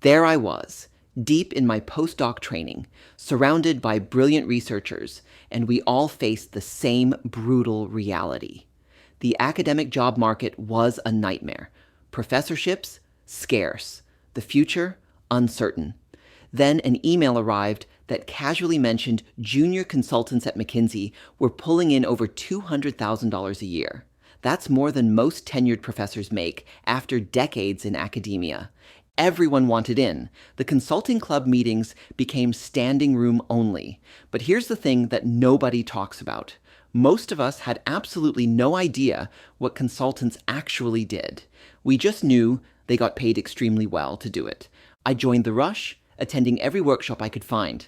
There I was, deep in my postdoc training, surrounded by brilliant researchers, and we all faced the same brutal reality. The academic job market was a nightmare. Professorships, scarce. The future, uncertain. Then an email arrived that casually mentioned junior consultants at McKinsey were pulling in over $200,000 a year. That's more than most tenured professors make after decades in academia. Everyone wanted in. The consulting club meetings became standing room only. But here's the thing that nobody talks about. Most of us had absolutely no idea what consultants actually did. We just knew they got paid extremely well to do it. I joined the rush, attending every workshop I could find.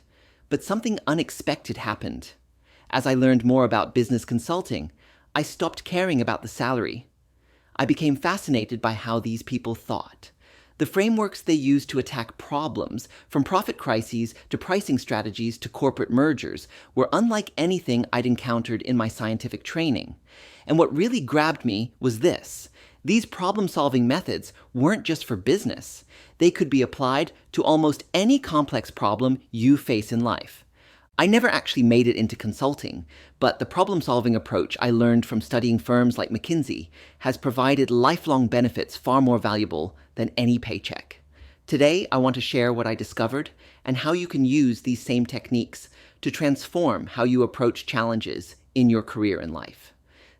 But something unexpected happened. As I learned more about business consulting, I stopped caring about the salary. I became fascinated by how these people thought. The frameworks they used to attack problems, from profit crises to pricing strategies to corporate mergers, were unlike anything I'd encountered in my scientific training. And what really grabbed me was this. These problem-solving methods weren't just for business. They could be applied to almost any complex problem you face in life. I never actually made it into consulting, but the problem-solving approach I learned from studying firms like McKinsey has provided lifelong benefits far more valuable than any paycheck. Today, I want to share what I discovered and how you can use these same techniques to transform how you approach challenges in your career and life.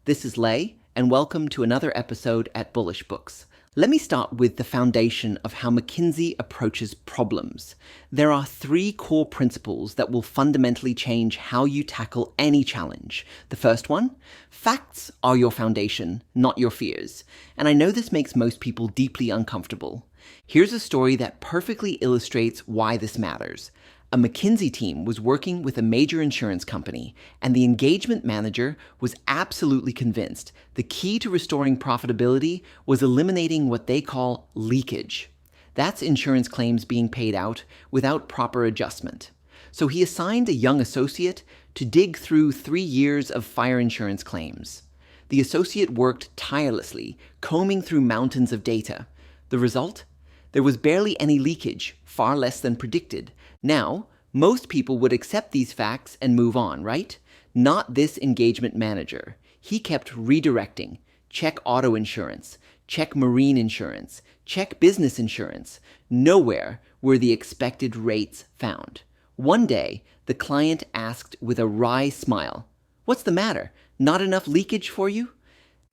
This is Lei, and welcome to another episode at Bullish Books. Let me start with the foundation of how McKinsey approaches problems. There are 3 core principles that will fundamentally change how you tackle any challenge. The first one, facts are your foundation, not your fears. And I know this makes most people deeply uncomfortable. Here's a story that perfectly illustrates why this matters. A McKinsey team was working with a major insurance company, and the engagement manager was absolutely convinced the key to restoring profitability was eliminating what they call leakage. That's insurance claims being paid out without proper adjustment. So he assigned a young associate to dig through 3 years of fire insurance claims. The associate worked tirelessly, combing through mountains of data. The result? There was barely any leakage, far less than predicted. Now, most people would accept these facts and move on, right? Not this engagement manager. He kept redirecting. Check auto insurance. Check marine insurance. Check business insurance. Nowhere were the expected rates found. One day, the client asked with a wry smile, "What's the matter? Not enough leakage for you?"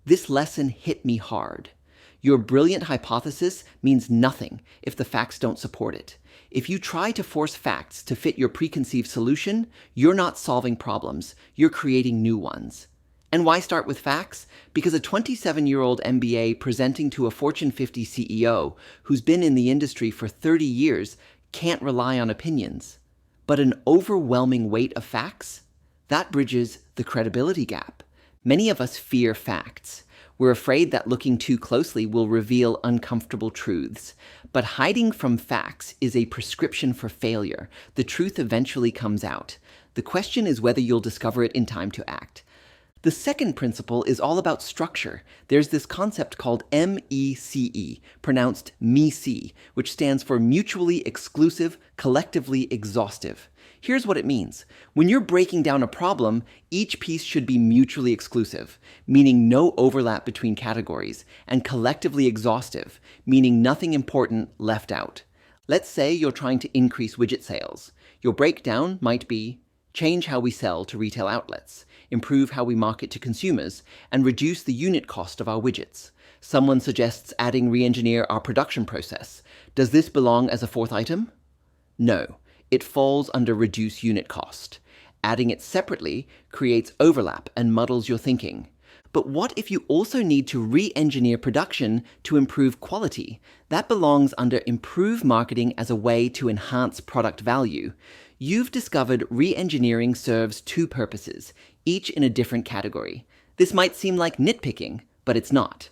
This lesson hit me hard. Your brilliant hypothesis means nothing if the facts don't support it. If you try to force facts to fit your preconceived solution, you're not solving problems, you're creating new ones. And why start with facts? Because a 27-year-old MBA presenting to a Fortune 50 CEO who's been in the industry for 30 years can't rely on opinions. But an overwhelming weight of facts? That bridges the credibility gap. Many of us fear facts. We're afraid that looking too closely will reveal uncomfortable truths. But hiding from facts is a prescription for failure. The truth eventually comes out. The question is whether you'll discover it in time to act. The second principle is all about structure. There's this concept called MECE, pronounced MECE, which stands for mutually exclusive, collectively exhaustive. Here's what it means. When you're breaking down a problem, each piece should be mutually exclusive, meaning no overlap between categories, and collectively exhaustive, meaning nothing important left out. Let's say you're trying to increase widget sales. Your breakdown might be change how we sell to retail outlets, improve how we market to consumers, and reduce the unit cost of our widgets. Someone suggests adding re-engineer our production process. Does this belong as a 4th item? No. It falls under reduce unit cost. Adding it separately creates overlap and muddles your thinking. But what if you also need to re-engineer production to improve quality? That belongs under improve marketing as a way to enhance product value. You've discovered re-engineering serves 2 purposes, each in a different category. This might seem like nitpicking, but it's not.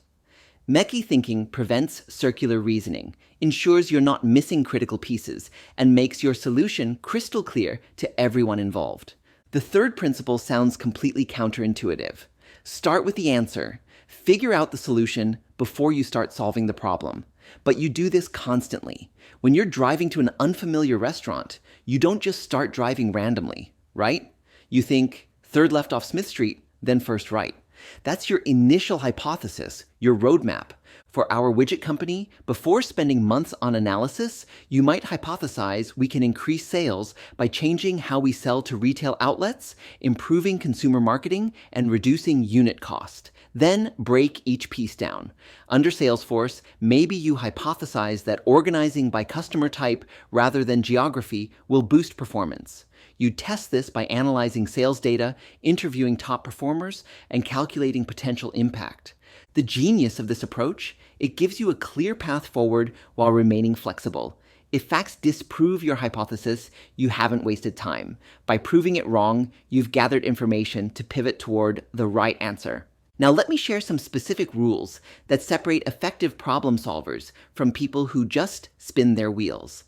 MECE thinking prevents circular reasoning, ensures you're not missing critical pieces, and makes your solution crystal clear to everyone involved. The third principle sounds completely counterintuitive. Start with the answer. Figure out the solution before you start solving the problem. But you do this constantly. When you're driving to an unfamiliar restaurant, you don't just start driving randomly, right? You think third left off Smith Street, then first right. That's your initial hypothesis, your roadmap. For our widget company, before spending months on analysis, you might hypothesize we can increase sales by changing how we sell to retail outlets, improving consumer marketing, and reducing unit cost. Then break each piece down. Under Salesforce, maybe you hypothesize that organizing by customer type rather than geography will boost performance. You test this by analyzing sales data, interviewing top performers, and calculating potential impact. The genius of this approach, it gives you a clear path forward while remaining flexible. If facts disprove your hypothesis, you haven't wasted time. By proving it wrong, you've gathered information to pivot toward the right answer. Now let me share some specific rules that separate effective problem solvers from people who just spin their wheels.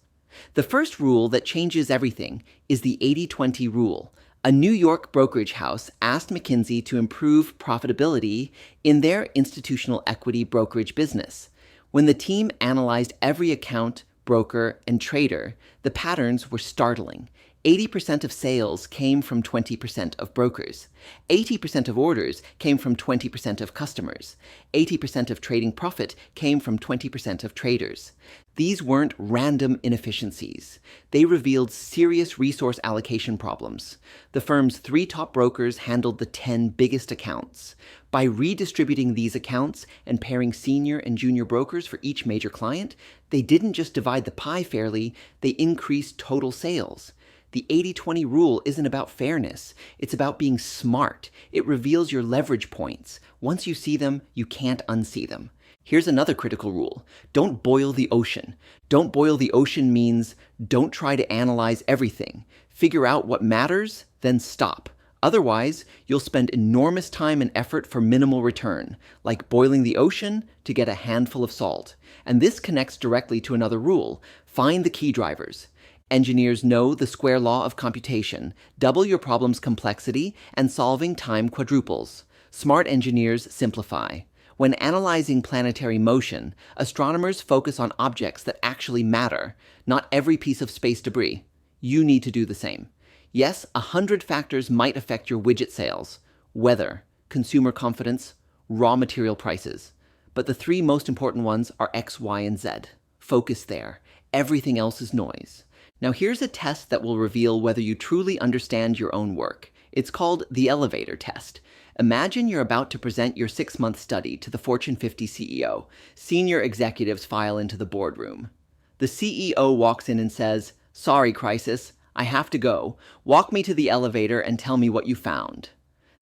The first rule that changes everything is the 80-20 rule. A New York brokerage house asked McKinsey to improve profitability in their institutional equity brokerage business. When the team analyzed every account, broker, and trader, the patterns were startling. 80% of sales came from 20% of brokers. 80% of orders came from 20% of customers. 80% of trading profit came from 20% of traders. These weren't random inefficiencies. They revealed serious resource allocation problems. The firm's 3 top brokers handled the 10 biggest accounts. By redistributing these accounts and pairing senior and junior brokers for each major client, they didn't just divide the pie fairly, they increased total sales. The 80-20 rule isn't about fairness. It's about being smart. It reveals your leverage points. Once you see them, you can't unsee them. Here's another critical rule. Don't boil the ocean. Don't boil the ocean means don't try to analyze everything. Figure out what matters, then stop. Otherwise, you'll spend enormous time and effort for minimal return, like boiling the ocean to get a handful of salt. And this connects directly to another rule. Find the key drivers. Engineers know the square law of computation. Double your problem's complexity, and solving time quadruples. Smart engineers simplify. When analyzing planetary motion, astronomers focus on objects that actually matter, not every piece of space debris. You need to do the same. Yes, 100 factors might affect your widget sales: weather, consumer confidence, raw material prices. But the 3 most important ones are X, Y, and Z. Focus there. Everything else is noise. Now here's a test that will reveal whether you truly understand your own work. It's called the elevator test. Imagine you're about to present your 6-month study to the Fortune 50 CEO. Senior executives file into the boardroom. The CEO walks in and says, "Sorry, crisis, I have to go. Walk me to the elevator and tell me what you found."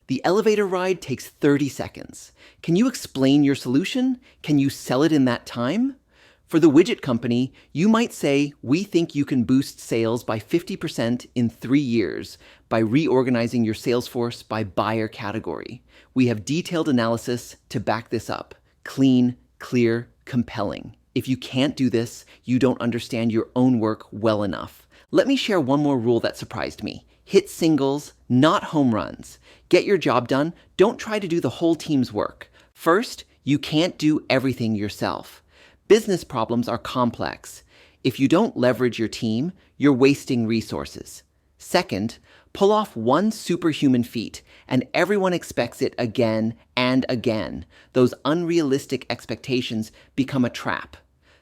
The elevator ride takes 30 seconds. Can you explain your solution? Can you sell it in that time? For the widget company, you might say, we think you can boost sales by 50% in 3 years by reorganizing your sales force by buyer category. We have detailed analysis to back this up. Clean, clear, compelling. If you can't do this, you don't understand your own work well enough. Let me share one more rule that surprised me. Hit singles, not home runs. Get your job done. Don't try to do the whole team's work. First, you can't do everything yourself. Business problems are complex. If you don't leverage your team, you're wasting resources. Second, pull off one superhuman feat, and everyone expects it again and again. Those unrealistic expectations become a trap.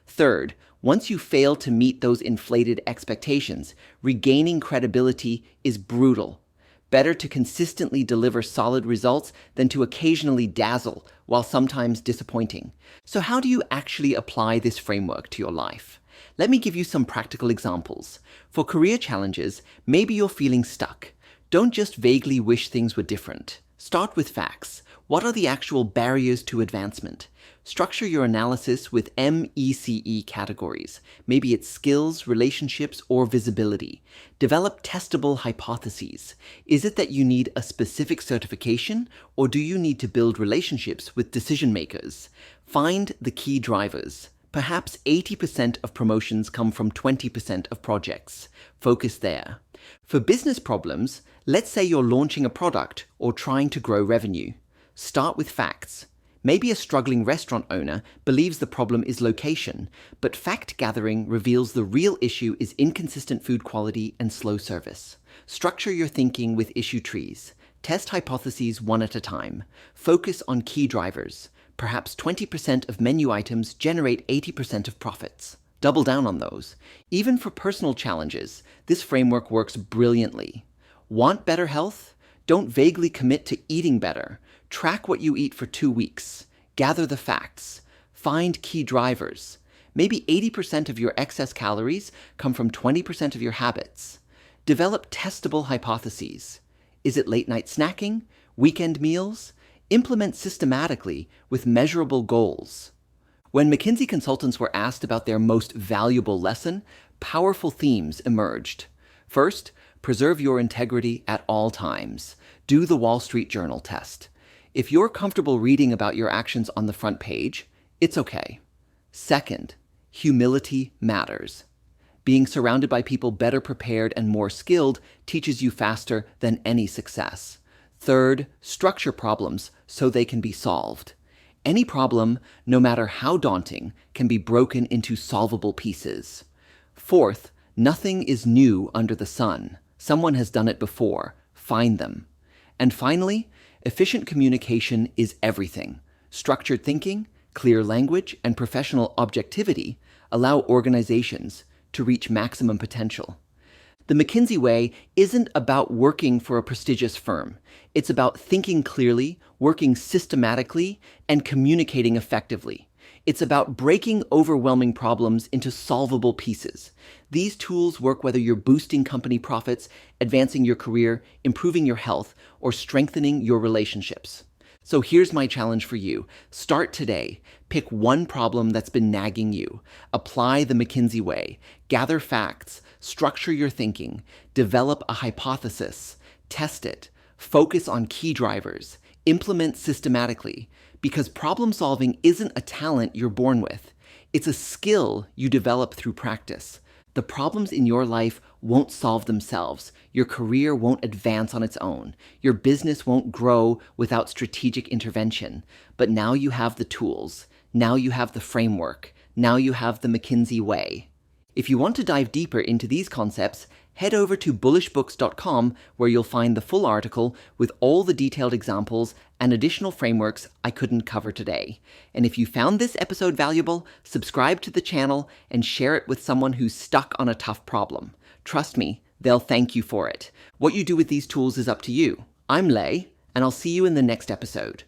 Third, once you fail to meet those inflated expectations, regaining credibility is brutal. Better to consistently deliver solid results than to occasionally dazzle while sometimes disappointing. So how do you actually apply this framework to your life? Let me give you some practical examples. For career challenges, maybe you're feeling stuck. Don't just vaguely wish things were different. Start with facts. What are the actual barriers to advancement? Structure your analysis with MECE categories. Maybe it's skills, relationships, or visibility. Develop testable hypotheses. Is it that you need a specific certification, or do you need to build relationships with decision makers? Find the key drivers. Perhaps 80% of promotions come from 20% of projects. Focus there. For business problems, let's say you're launching a product or trying to grow revenue. Start with facts. Maybe a struggling restaurant owner believes the problem is location, but fact gathering reveals the real issue is inconsistent food quality and slow service. Structure your thinking with issue trees. Test hypotheses one at a time. Focus on key drivers. Perhaps 20% of menu items generate 80% of profits. Double down on those. Even for personal challenges, this framework works brilliantly. Want better health? Don't vaguely commit to eating better. Track what you eat for 2 weeks. Gather the facts. Find key drivers. Maybe 80% of your excess calories come from 20% of your habits. Develop testable hypotheses. Is it late-night snacking? Weekend meals? Implement systematically with measurable goals. When McKinsey consultants were asked about their most valuable lesson, powerful themes emerged. First, preserve your integrity at all times. Do the Wall Street Journal test. If you're comfortable reading about your actions on the front page, it's okay. Second, humility matters. Being surrounded by people better prepared and more skilled teaches you faster than any success. Third, structure problems so they can be solved. Any problem, no matter how daunting, can be broken into solvable pieces. Fourth, nothing is new under the sun. Someone has done it before. Find them. And finally, efficient communication is everything. Structured thinking, clear language, and professional objectivity allow organizations to reach maximum potential. The McKinsey Way isn't about working for a prestigious firm. It's about thinking clearly, working systematically, and communicating effectively. It's about breaking overwhelming problems into solvable pieces. These tools work whether you're boosting company profits, advancing your career, improving your health, or strengthening your relationships. So here's my challenge for you. Start today. Pick one problem that's been nagging you. Apply the McKinsey Way. Gather facts. Structure your thinking. Develop a hypothesis. Test it. Focus on key drivers. Implement systematically. Because problem solving isn't a talent you're born with. It's a skill you develop through practice. The problems in your life won't solve themselves. Your career won't advance on its own. Your business won't grow without strategic intervention. But now you have the tools. Now you have the framework. Now you have the McKinsey Way. If you want to dive deeper into these concepts, head over to bullishbooks.com where you'll find the full article with all the detailed examples and additional frameworks I couldn't cover today. And if you found this episode valuable, subscribe to the channel and share it with someone who's stuck on a tough problem. Trust me, they'll thank you for it. What you do with these tools is up to you. I'm Lei, and I'll see you in the next episode.